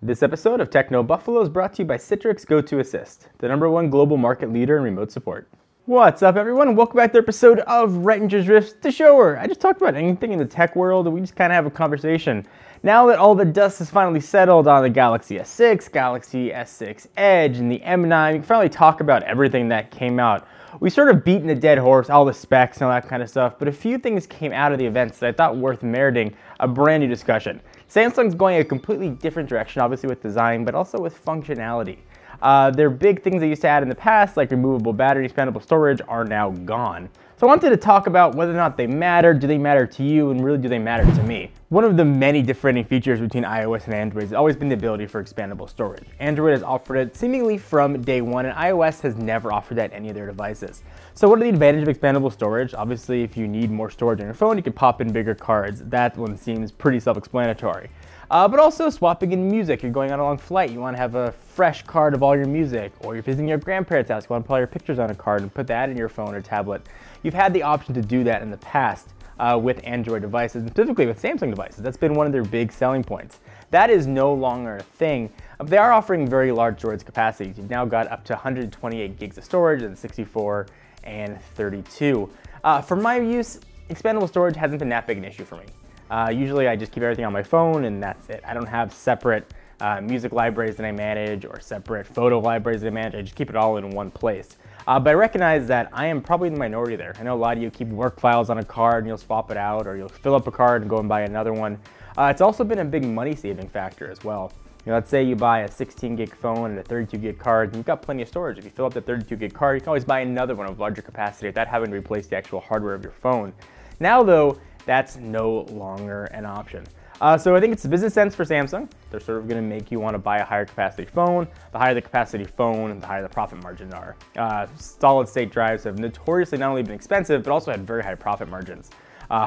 This episode of Techno Buffalo is brought to you by Citrix Go2Assist, the #1 global market leader in remote support. What's up, everyone? Welcome back to the episode of Rettinger's Riffs, the show where I just talked about anything in the tech world and we just kind of have a conversation. Now that all the dust has finally settled on the Galaxy S6, Galaxy S6 Edge, and the M9, we can finally talk about everything that came out. We sort of beaten the dead horse, all the specs and all that kind of stuff, but a few things came out of the events that I thought worth meriting a brand new discussion. Samsung's going a completely different direction, obviously with design, but also with functionality. Their big things they used to add in the past, like removable battery, expandable storage, are now gone. So I wanted to talk about whether or not they matter, do they matter to you, and really do they matter to me? One of the many differentiating features between iOS and Android has always been the ability for expandable storage. Android has offered it seemingly from day one, and iOS has never offered that in any of their devices. So what are the advantages of expandable storage? Obviously, if you need more storage on your phone, you can pop in bigger cards. That one seems pretty self-explanatory. But also swapping in music. You're going on a long flight, you want to have a fresh card of all your music, or you're visiting your grandparents' house, you want to put all your pictures on a card and put that in your phone or tablet. You've had the option to do that in the past with Android devices, and specifically with Samsung devices. That's been one of their big selling points. That is no longer a thing. They are offering very large storage capacities. You've now got up to 128 gigs of storage and 64 and 32. For my use, expandable storage hasn't been that big an issue for me. Usually I just keep everything on my phone and that's it. I don't have separate music libraries that I manage or separate photo libraries that I manage. I just keep it all in one place. But I recognize that I am probably in the minority there. I know a lot of you keep work files on a card and you'll swap it out, or you'll fill up a card and go and buy another one. It's also been a big money saving factor as well. You know, let's say you buy a 16 gig phone and a 32 gig card, and you've got plenty of storage. If you fill up the 32 gig card, you can always buy another one of larger capacity without having to replace the actual hardware of your phone. Now though, that's no longer an option. So I think it's business sense for Samsung. They're sort of going to make you want to buy a higher capacity phone. The higher the capacity phone, the higher the profit margins are. Solid state drives have notoriously not only been expensive, but also had very high profit margins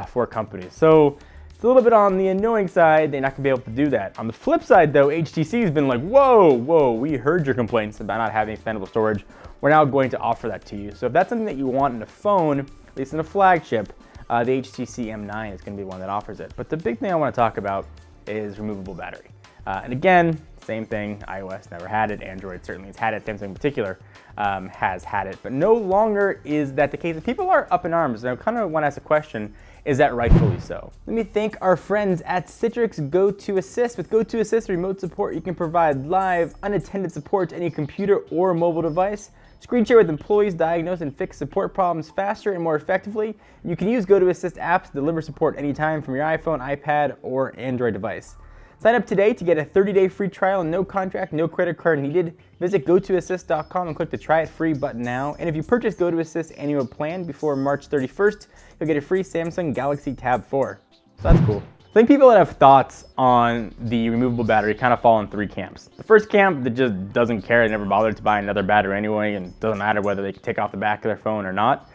for companies. So it's a little bit on the annoying side. They're not going to be able to do that. On the flip side though, HTC has been like, whoa, we heard your complaints about not having expandable storage. We're now going to offer that to you. So if that's something that you want in a phone, at least in a flagship, the HTC M9 is going to be one that offers it. But the big thing I want to talk about is removable battery. And again, same thing, iOS never had it, Android certainly has had it, Samsung in particular has had it, but no longer is that the case. People are up in arms, and I kind of want to ask a question, is that rightfully so? Let me thank our friends at Citrix Go2Assist. With Go2Assist remote support, you can provide live, unattended support to any computer or mobile device. Screen share with employees, diagnose and fix support problems faster and more effectively. You can use Go2Assist apps to deliver support anytime from your iPhone, iPad, or Android device. Sign up today to get a 30-day free trial, no contract, no credit card needed. Visit go2assist.com and click the Try It Free button now. And if you purchase Go2Assist annual plan before March 31st, you'll get a free Samsung Galaxy Tab 4. So that's cool. I think people that have thoughts on the removable battery kind of fall in three camps. The first camp that just doesn't care, they never bothered to buy another battery anyway, and it doesn't matter whether they can take off the back of their phone or not.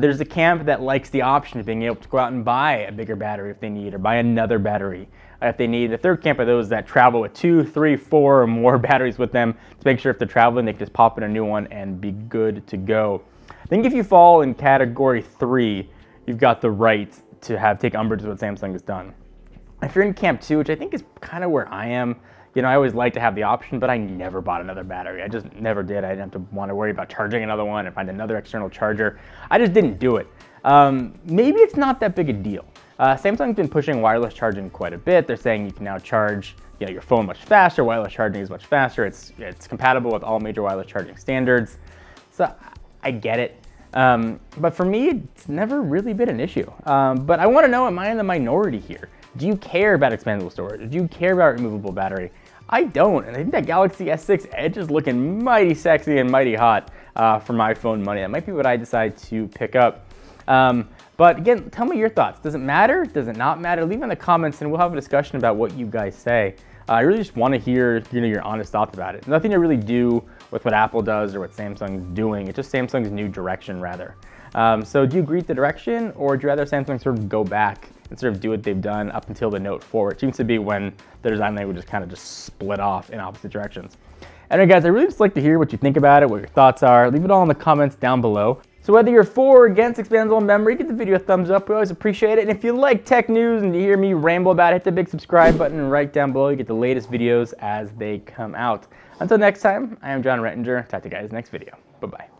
There's the camp that likes the option of being able to go out and buy a bigger battery if they need, or buy another battery if they need. The third camp are those that travel with 2, 3, 4 or more batteries with them to make sure if they're traveling, they can just pop in a new one and be good to go. I think if you fall in category 3, you've got the right to take umbrage with what Samsung has done. If you're in camp 2, which I think is kind of where I am, you know, I always like to have the option, but I never bought another battery. I just never did. I didn't have to want to worry about charging another one and find another external charger. I just didn't do it. Maybe it's not that big a deal. Samsung's been pushing wireless charging quite a bit. They're saying you can now charge your phone much faster. Wireless charging is much faster. It's compatible with all major wireless charging standards. So I get it. But for me, it's never really been an issue. But I want to know, am I in the minority here? Do you care about expandable storage? Do you care about removable battery? I don't, and I think that Galaxy S6 Edge is looking mighty sexy and mighty hot for my phone money. That might be what I decide to pick up. But again, tell me your thoughts. Does it matter? Does it not matter? Leave in the comments and we'll have a discussion about what you guys say. I really just want to hear your honest thoughts about it. Nothing to really do with what Apple does or what Samsung's doing. It's just Samsung's new direction rather. So do you agree with the direction, or would you rather Samsung sort of go back and sort of do what they've done up until the Note 4, which seems to be when the design language kind of just split off in opposite directions. Anyway guys, I really just like to hear what you think about it, what your thoughts are. Leave it all in the comments down below. So whether you're for or against expandable memory, give the video a thumbs up. We always appreciate it. And if you like tech news and you hear me ramble about it, hit the big subscribe button right down below. You get the latest videos as they come out. Until next time, I am John Rettinger. Talk to you guys next video. Bye-bye.